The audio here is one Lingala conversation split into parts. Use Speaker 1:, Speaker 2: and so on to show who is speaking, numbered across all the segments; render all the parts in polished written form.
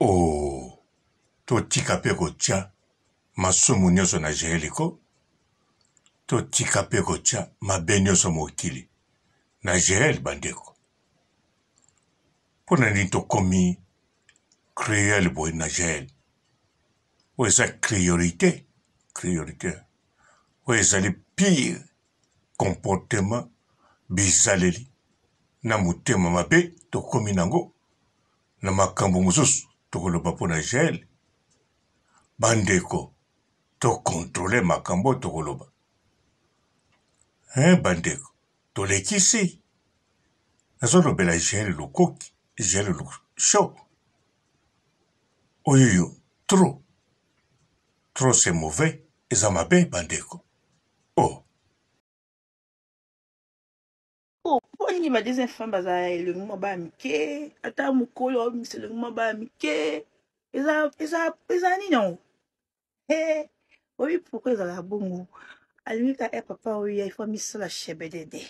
Speaker 1: Oh, to tika pe kotia masumu nyonso na Jeeliko, to tika pe kotia mabe nyonso mokili na Jeel bandeko. Pona nini tokomi créole boy na Jeel. Ou eza priorité. Ou eza le pire comportement bizaleli na mutema mabe tokomi nango na makambo mosusu tokoloba pona Jeel. Bandeko to contrôler makambo tokoloba. Bandeko to lekisi. Nazo bela Jeel lukoki, Jeel lu show. Oyoyo, trop c'est mauvais, eza mabe bandeko. Oh.
Speaker 2: Oh, poni ma deuxième femme baza le moment ba mike, ata mukolo c'est le moment ba mike. Eza ni non. Oui, pourquoi ils la bongo? Alimika papa oui, il faut mis la chebedede.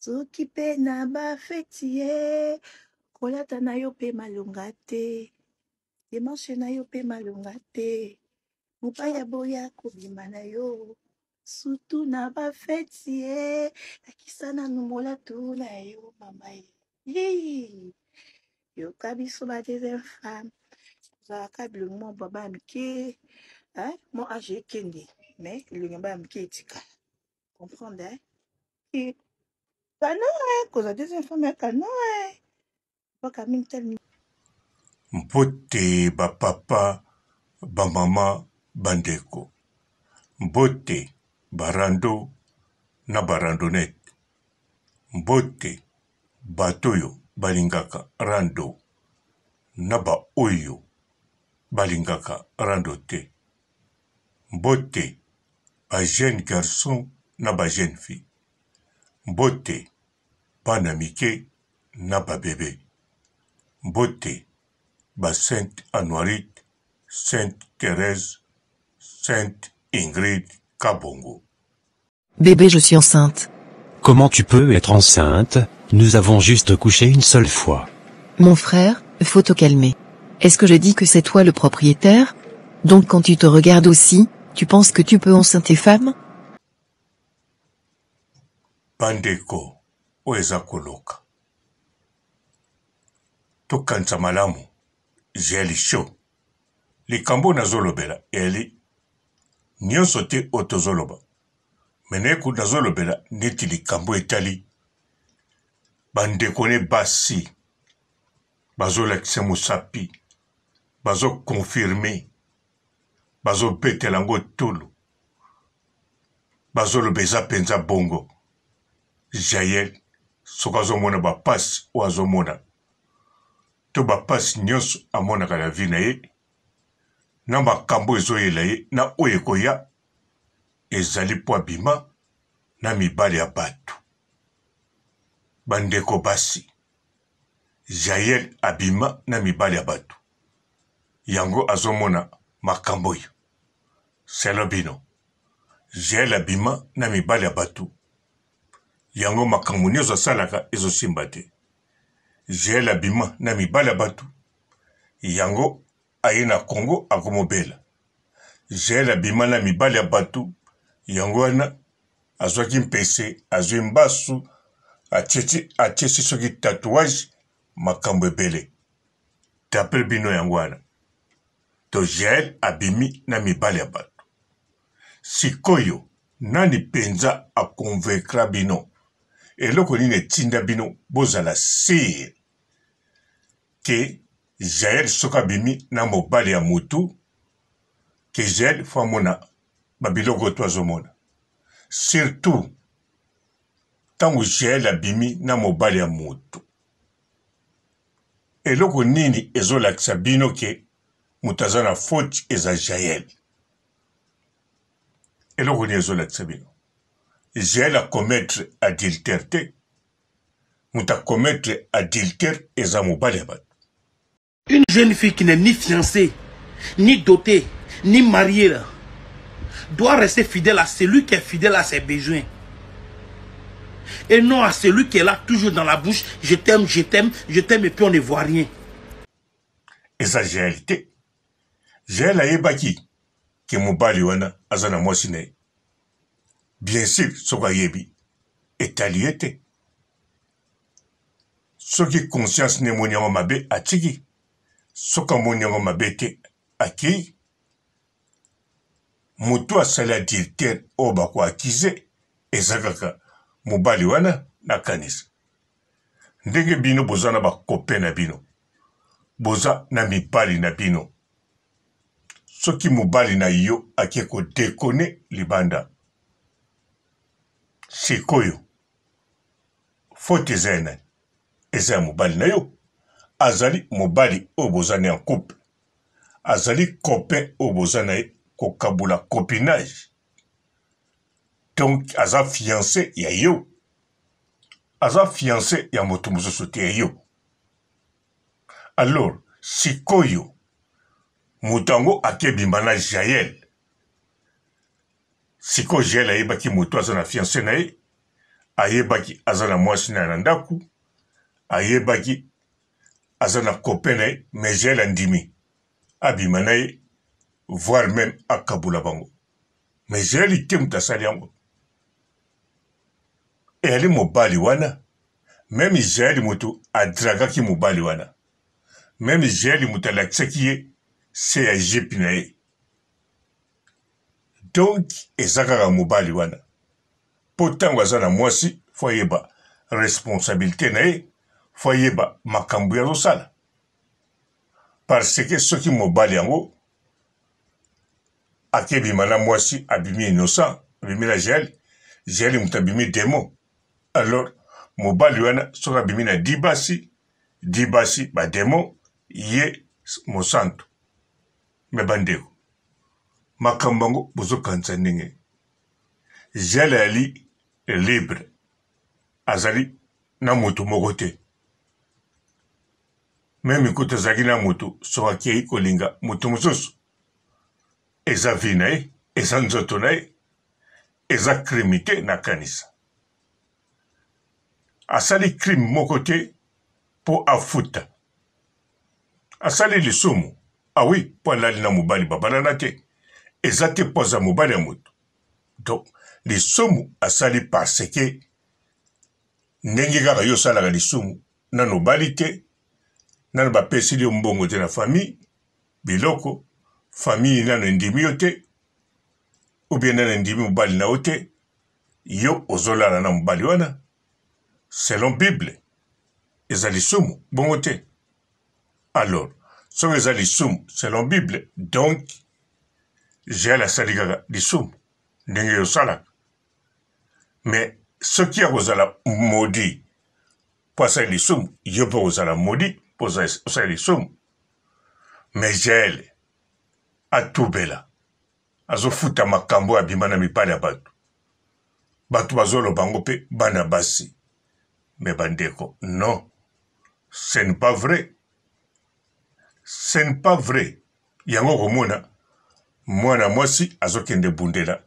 Speaker 2: Soki pe na ba fetie, kolata na yo pe malunga te. Dimanche na yo pe malunga te. Mupaya boya kobima na yo. Surtout na ba fetie, akisana numola tu na yo mama. Yo kabiso ba deuxième femme. Ça câble mon baba mike. Moi j'ai kendi, mais le baba mike etika. Comprendre et canoë, cause la deuxième femme canoë. Pas comme tel.
Speaker 1: Mbote ba papa ba mama bandeko. Mbote barando na barandonette. Mbote batoyo balingaka rando na ba oyo balingaka rando te. Mbote ba jeune garçon na ba jeune fille. Mbote bana mike na ba bébé. Mbote ba Sainte Anoirite, Sainte Thérèse, Sainte Ingrid Kabongo.
Speaker 3: Bébé, je suis enceinte.
Speaker 4: Comment tu peux être enceinte? Nous avons juste couché une seule fois.
Speaker 3: Mon frère, faut te calmer. Est-ce que je dis que c'est toi le propriétaire? Donc quand tu te regardes aussi, tu penses que tu peux enceinte tes femmes?
Speaker 1: Bandeko, oeza koloka. Tokanza malamu, Jeel show. Likambo nazolobela, eli. Nyonso te otozoloba. Meneku nazolobela, neti likambo etali. Bandeko ne basi. Bazo lekse musapi. Bazo confirme. Bazo betelango tulu. Bazo lobeza penza bongo. Jeel, sokazo mona ba passe ou azo mona. To ba passe nyonso amona ka la vie na ye. Na makambo ezoyela ye na oyo koya ezali po abima na mibali ya bato. Bandeko basi. Jeel abima na mibali ya bato. Yango azomona makambo yo. Selo bino. Jeel abima na mibali ya bato. Yango makambo nyonso asalaka ezosimba te. Jeel abima na mibali ya bato. Yango aye na Congo akomobela. Jeel abima na mibali ya bato. Yango wana azwaki mpese, azwi mbasu, atiesi soki tatouage makambo ebele. Tapel bino yango wana. To Jeel abimi na mibali ya bato. Sikoyo, nani penza akonvekra bino. Eloko nini etinda bino bozala sire. Ke Jeel soka bimi na mobali ya mutu. Ke Jeel famona babiloko to azomona. Surtout, tango Jeel abimi na mobali ya mutu. Eloko nini ezolakisa bino ke mutaza na faute eza Jeel. Eloko nini ezolakisa bino. Jeel a commettre adultère te. Muta commettre adultère eza mobali ya bato.
Speaker 5: Une jeune fille qui n'est ni fiancée, ni dotée, ni mariée là, doit rester fidèle à celui qui est fidèle à ses besoins. Et non à celui qui est là, toujours dans la bouche, je t'aime, je t'aime, je t'aime, et puis on ne voit rien.
Speaker 1: Et ça, réalité. J'ai la yebaki, qui mobali wana, azana mwasine. Bien sûr, soka yebi, est allié. Ce qui conscience ne moniango mabe atiki. Soka moniango mabe te aki. Mutu asala directeur oba kwa akize. Ezakaka mobali wana na kanisa. Ndenge bino boza na ba kope na bino. Boza na mibali na bino. Soki mobali na yo ake ko dekone libanda. Sikoyo. Fote zena. Eza mobali na yo. Azali mobali o boza ne en couple. Azali copain o boza na ko kabula copinage. Donc aza fiancé ya yo. Aza fiancé ya moto mosusu te ya yo. Alors, sikoyo. Mutango ake bimbana Jael. Siko Jael ayebaki moto aza na fiancé na ye. Ayebaki aza na mwasi na nandaku. Ayebaki aza na copain na ye. Mais Jael andimi. Abima na ye. Voire même akabula bango. Mais Jael ite mutasali yango. E ali mobali wana. Même Jael mutu adragaki mobali wana. Même Jael mutu alakisaki ye. Se ya jepi na ye. Donc, ezakaka mobali wana. Potango aza na mwasi, fo yeba responsabilité na ye, fo yeba makambu ya zosala. Parce que soki mobali yango, akebima na mwasi, abimi innocent, abimi na Jael, Jael mutu abimi démon. Alors, mobali wana, soki abimi na dibasi, ba démon, ye mosanto. Me bandeko. Makambango bozo kansa ndenge. Jael ali libre. Azali na moto moko te. Même ikote zaki na moto so akei kolinga moto mosusu. Eza vi na ye, eza nzoto na ye, eza crime te na kanisa. Asali crime moko te po afuta. Asali lisumu. Ah oui, po alali na mobali babanana te. Eza te poza mobali ya moto. Donc, lisumu asali parce que ndenge kaka yo salaka lisumu nano bali te, nano bapesili yo mbongo te na famille, biloko, famille nano endimi yo te, ou bien nano endimi mobali na yo te, yo ozolala na mobali wana, selon Bible, eza lisumu, bongo te. Alors, soki eza lisumu, selon Bible, donc, Jael asali kaka lisumu, ndenge yo salaka. Mais soki ya kozala maudit po asali lisumu, yo mpo kozala maudit po osali lisumu. Mais Jael atubela, azofuta makambo abima na mipali ya bato. Bato bazoloba ngo mpe bana basi. Mais bandeko, non, ce n'est pas vrai. Ce n'est pas vrai. Yango komona mwana mwasi azokende bundela.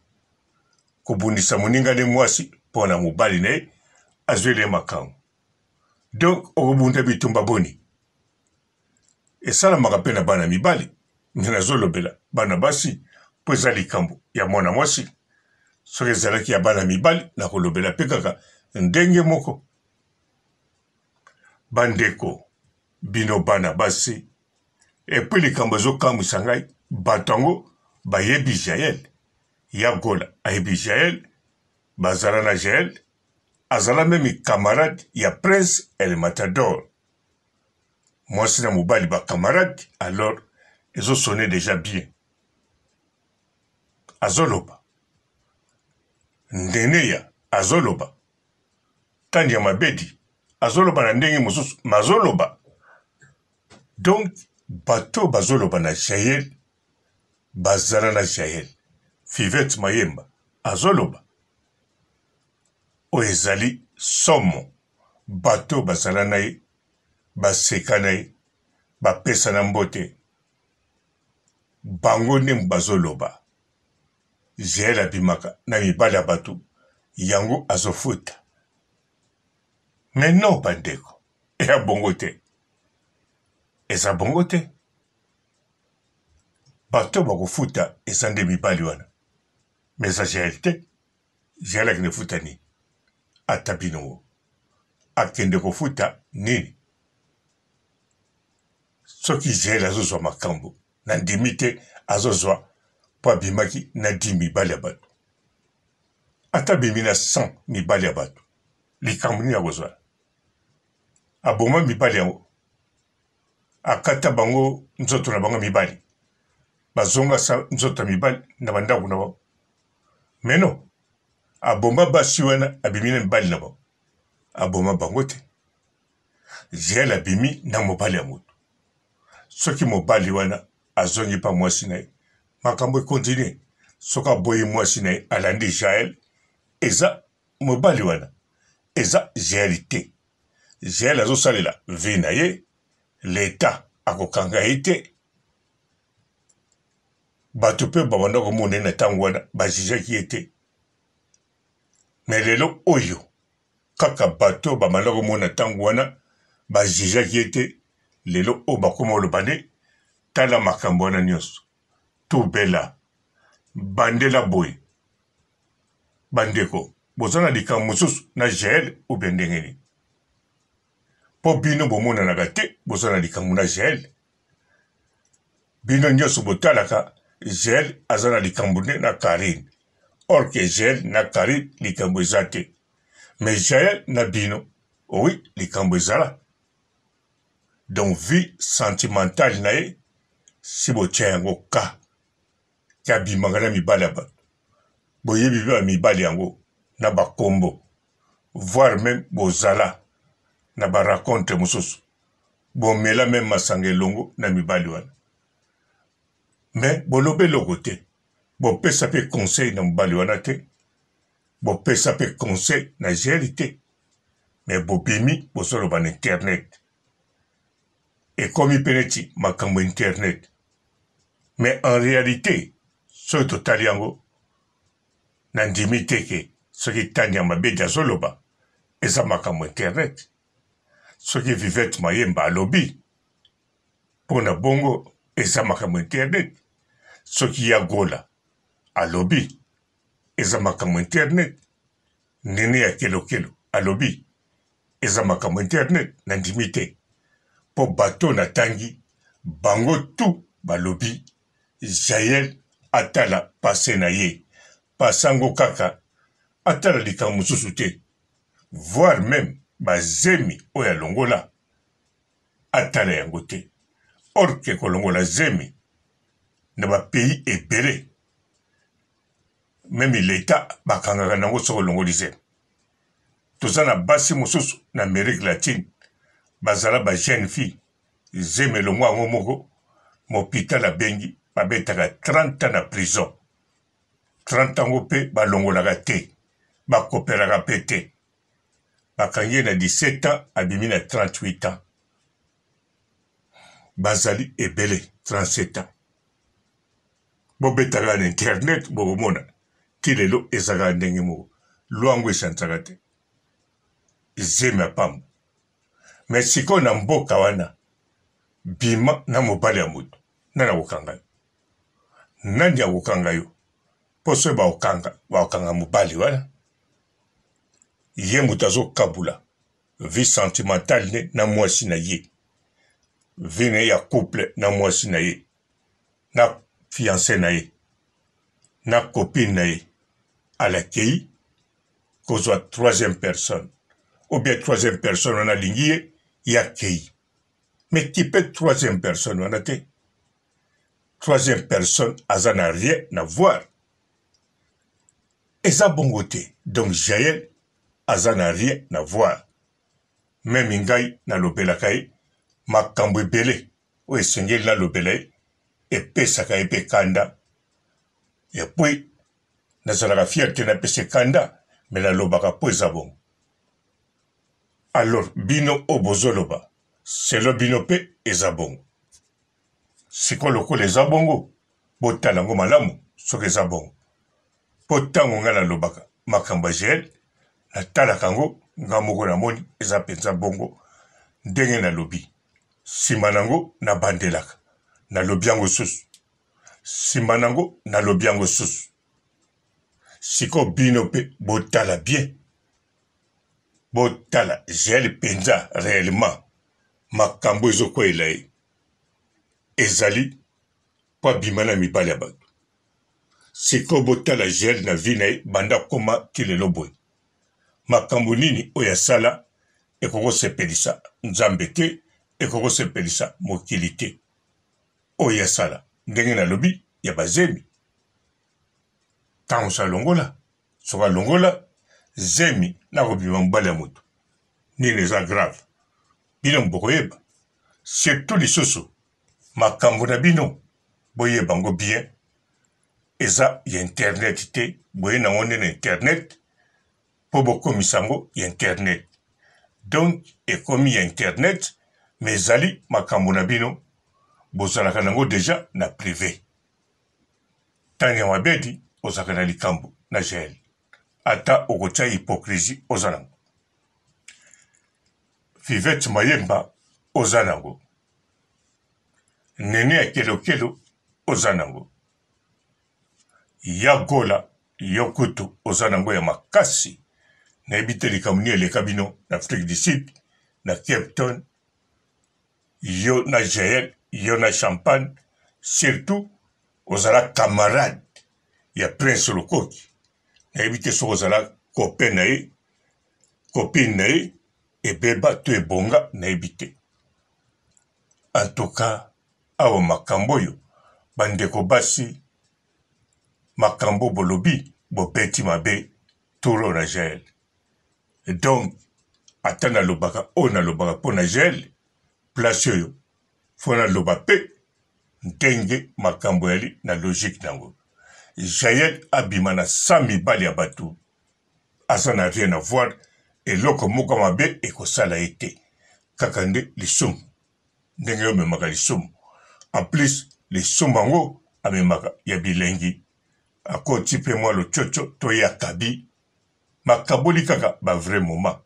Speaker 1: Kubundisa moninga ne mwasi pona mobali ne azwele makambo. Donc okubunda bitumba boni. Esala makape na bana mibali. Nina zolobela bana basi po eza likambo ya mwana mwasi. Soki ezalaki ya bana mibali na kolobela pe kaka ndenge moko. Bandeko bino bana basi. Epuis likambo ezokamwisa ngai bato yango bayebi Jael. Yagola ayebi Jael, bazala na Jael, azala memi camarade ya Prince El Matador. Mwasi na mobali ba camarade, alors ezo sonne déjà bien. Azoloba. Ndeneya azoloba. Tanya Mabedi azoloba na ndenge mosusu mazoloba. Donc bato bazoloba na Jael, bazala na Jael. Fivette Mayemba azoloba. O ezali somo. Bato bazala na ye, baseka na ye, bapesa na mbote. Bango nde bazoloba. Jael abimaka na mibali ya bato, yango azofuta. Mais non, bandeko. Eza bongo te. Eza bongo te. Bato bakofuta eza nde mibali wana. Mais eza Jael te. Jael akende futa nini. Ata bino. Akende kofuta nini. Soki Jael azozwa makambo. Nandimi te azozwa po abimaki na 10 mibali ya bato. Ata bimi na 100 mibali ya bato. Likambo nini akozwa. Aboma mibali yango. Akata bango nzoto na bango mibali. Bazonga sa nzoto mibali na bandako na bango. Meno. Aboma basi wana abimi na mibali na bango. Aboma bango te. Jael abimi na mobali ya moto. Soki mobali wana azongi pa mwasi na ye. Makambo ekontinue. Soka boyi mwasi na ye alandi Jael. Eza mobali wana. Eza Jael te. Jael azosalela vi na ye. L'État akokanga ye te. Bato pe babanda komona na ntango wana bajijaki ye te. Mais lelo oyo kaka bato babanda komona ntango wana bajijaki ye te. Lelo o bakoma oloba nde tala makambo wana nyonso. Tobela bandela boye. Bandeko bozana likambo mosusu na Jael ou bien ndenge nini. Po bino bomonanaka te bozana likambo na Jael. Bino nyonso botalaka Jael aza na likambo nde na Karine. Or que Jael na Karine likambo eza te. Mais Jael na bino, oui, likambo ezala. Donc vie sentimentale na ye, si botia yango ka, ki abimaka na mibali ya bato. Boyebi ba mibali yango na bakombo, voire même bozala na ba raconte mosusu. Bomela même masanga elongo na mibali wana. Mais bolobe loko te. Bopesa pe conseil na mibali wana te. Bopesa pe conseil na Jael te. Mais bobimi bosoloba na internet. Ekomi peneti makambo internet. Mais en réalité, soki totali yango nandimi te ke soki tani ya mabe azoloba eza makambo internet. Soki Vivette Mayemba alobi pona bongo eza makambo internet. Soki Yagola alobi eza makambo internet. Nene ya kelokelo alobi eza makambo internet nandimi te. Po bato na tangi bango tu balobi Jael atala pase na ye. Pasango kaka atala likambo mosusu te. Voire même bazemi oya longola atala yango te. Or ke kolongola zemi na ba pays ebele. Même l'État bakangaka nango soko longoli zemi. Toza na basi mosusu na Amérique latine. Bazala ba jeune fille. Zeme longo yango moko. Mopital abengi. Babetaka 30 ans na prison. 30 ans pe balongolaka te. Bakopelaka pe te. Bakangi na 17 ans abimi na 38 ans. Bazali ebele 37 ans. Bobetaka na internet bobomona. Tilelo ezaka ndenge moko. Luango esanzaka te. Zeme apambo. Mais siko na mboka wana bima na mobali ya moto nana kokanga yo. Nani akokanga yo? Poso baokanga mobali wana. Ye moto azokabula vie sentimentale ne na mwasi na ye. Vie ne ya couple na mwasi na ye. Na fiancé na ye. Na copine na ye. Alakei kozwa troisième personne. Ou bien troisième personne wana lingi ye ya kei. Mais qui peut troisième personne wana te? Troisième personne aza na rien à voir. Eza bongo te. Donc Jael aza na rien à voir. Même ngai na lobelaka ye makambo ebele o esengeli na lobela ye epesaka ye pe kanda. Et puis nazalaka fierté na pese kanda mais nalobaka po eza bongo. Alors bino obozoloba selo bino pe eza bongo. Siko lokola eza bongo botala ngo malamu soki eza bongo. Po tango nga nalobaka makambo ya Jael natalaka ngo nga moko na moni eza penza bongo ndenge na lobi simanango na bandelaka na lobi yango susu simanango na lobi yango susu siko bino pe botala bien botala GL penza réellement makambo ezokwela ye ezali po bimana mibali ya bato siko botala GL na vi na ye banda koma kilelo boye makambo nini oyo asala ekokosepelisa nzambe te ekokosepelisa mokili te oyo asala ndenge na lobi ya bazemi ntango salongola soka longola zemi nakobima mobali ya moto nini eza grave bino bokoyeba surtout lisusu makambo na bino boyeba ngo bien eza ya internet te boye nango nde na internet po bokomisa yango ya internet donc ekomi ya internet mais ezali makambo na bino bozalaka nango deja na privé ntango ya mabedi ozalaka na likambo na GL ata okotya hypocrisie oza nango Vivette Mayemba oza nango Nene ya kelokelo oza nango ya gola yokutu oza nango ya makasi nayebi te likambo nini eleka bino na Afrique du Sud na Cape Town yo na GL yo na Champagne surtout ozala camarade ya Prince Lukoki nayebi te soki ozala copain na ye copine na ye ebeba to ebonga nayebi te en tout cas awa makambo oyo bandeko basi makambo bolobi bobeti mabe turo na GL donc ata nalobaka oyo nalobaka mpo na GL place oyo fo naloba mpe ndenge makambo yali na logique nango GL abima na 100 mibali ya bato aza na rien à voir eloko moko mabe ekosala ye te kaka nde lisumu ndenge yo memaka lisumu en plus lisumu yango amemaka ya bilengi akoti mpe mwa lotsotso to ya kabi makaboli kaka bavrai moment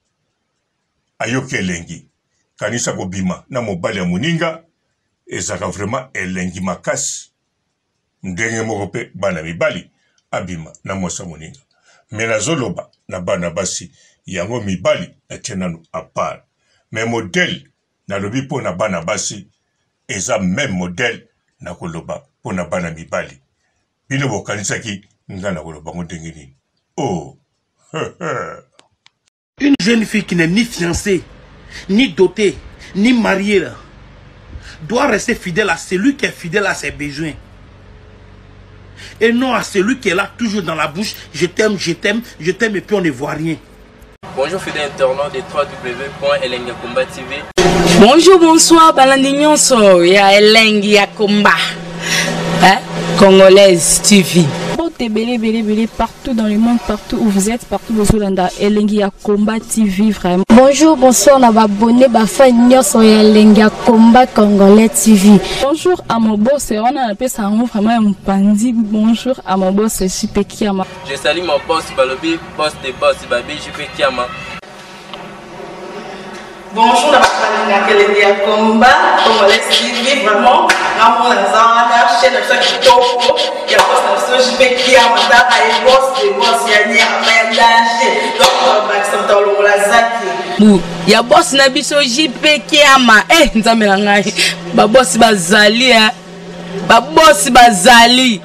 Speaker 1: ayoki elengi kanisa kobima na mobali ya moninga ezalaka vraiment elengi makasi ndenge moko mpe bana mibali abima na mwasa moninga me nazoloba na bana basi yango mibali atie nanu apart me modele nalobi mpo na bana basi eza même modele na koloba mpo na bana mibali bino bokanisaki nga na koloba ngo ndenge nini oh
Speaker 5: Une jeune fille qui n'est ni fiancée, ni dotée, ni mariée là, doit rester fidèle à celui qui est fidèle à ses besoins. Et non à celui qui est là toujours dans la bouche, je t'aime, je t'aime, je t'aime et puis on ne voit rien.
Speaker 6: Bonjour fidèles internautes de www.elengiakomba TV.
Speaker 7: Bonjour, bonsoir, balandi nyonso ya Elengi ya Komba. Congolaise TV.
Speaker 8: Belé partout dans le monde, partout où vous êtes, partout où vous êtes, Elengi ya Komba TV vraiment.
Speaker 9: Bonjour, bonsoir, on a abonné bafa nyonso ya Elengi ya Komba Congolais TV.
Speaker 8: Bonjour à mon boss, on a appelé ça vraiment un pandi. Bonjour à mon boss, JP Kiama.
Speaker 6: Je salue mon boss Balobi, boss de boss Babi, JP Kiama.
Speaker 10: Bonjour la Elengi ya Komba Congolais TV vraiment. Ramon Zana, chaîne de ça qui topo, il y a pas de JP Kiama, et boss de boss yani a danger. Donc Maxime Tolo la zaki.
Speaker 7: Ya boss na biso JP Kiama. Nzambe na ngai. Ba boss bazali ba boss bazali.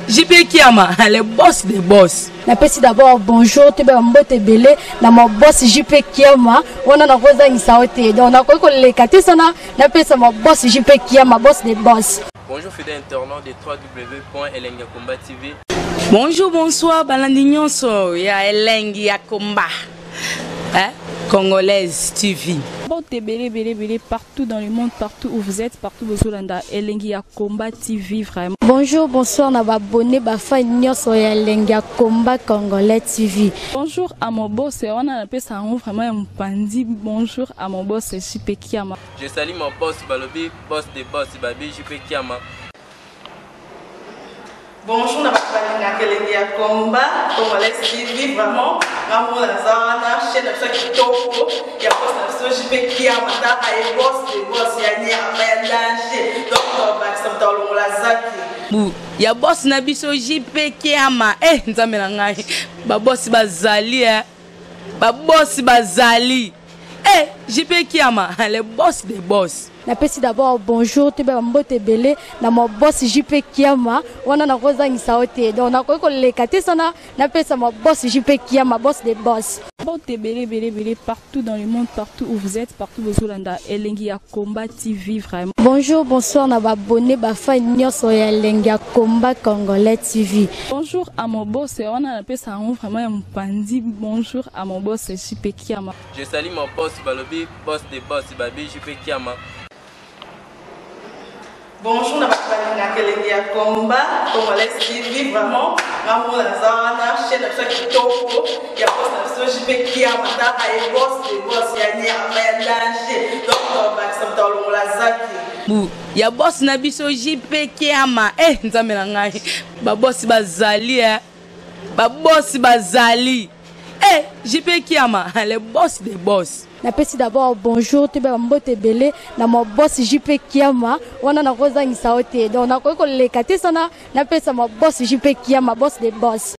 Speaker 7: JP Kiama, le boss des boss.
Speaker 9: Napesi d'abord bonjour, tu peux mbote belé na mon boss JP Kiama, on a na koza ngisaote. Donc na ko le katisa na napesa mon boss JP Kiama, boss des boss.
Speaker 6: Bonjour fidèles internautes de www.elengiakomba TV.
Speaker 7: Bonjour, bonsoir, balandi nyonso ya Elengi ya Komba. Congolaise TV.
Speaker 8: Belé partout dans le monde, partout où vous êtes, partout où vous êtes, Elengi ya Komba TV vraiment.
Speaker 9: Bonjour, bonsoir, on a abonné bafa nyonso ya Elengi ya Komba Congolais TV.
Speaker 8: Bonjour à mon boss, on a appelé ça vraiment un pandi. Bonjour à mon boss, JP Kiama.
Speaker 6: Je salue mon boss Balobi, boss de boss Babi, JP Kiama.
Speaker 10: Bonjour, na balinga kelengi ya combat, congolais TV vraiment. Ngamu na zana chaîne ça qui toko, ya boss na so JP Kiama ta ay boss de boss ya ni ya danger. Donc ba ça tolo la zaki.
Speaker 7: Bu ya boss na biso JP Kiama nzambe na ngai. Ba boss bazali ba boss bazali. JP Kiama, le boss des boss.
Speaker 9: Napesi d'abord bonjour te ba mbote belé na mo boss JP Kiama wana na kozangisa ote donc na ko lekate sana napesa mo boss JP Kiama boss des boss.
Speaker 8: Mbote belé partout dans le monde, partout où vous êtes, partout où vous êtes, elengi ya combat TV vraiment.
Speaker 9: Bonjour, bonsoir na ba abonné ba fan nyonso ya elengi ya combat congolais TV.
Speaker 8: Bonjour à mon boss, on a appelé ça vraiment un pandi. Bonjour à mon boss JP Kiama.
Speaker 6: Je salue mon boss Balobi, boss des boss Babi JP Kiama.
Speaker 10: Bonjour, na balinga kelengi ya combat, congolais TV vraiment. Ngamu na zana chaîne ça qui toko, ya boss na so JP Kiama ta ay boss de boss ya ni ya danger. Donc ba ça tolo la zaki.
Speaker 7: Bu ya boss na biso JP Kiama nzambe na ngai. Ba boss bazali ba boss bazali. JP Kiama, le boss des boss.
Speaker 9: Napesi d'abord bonjour te ba mbote belé na mo boss JP Kiama wana na kozangisa ote donc na ko lekate sana napesa mo boss JP Kiama boss des boss.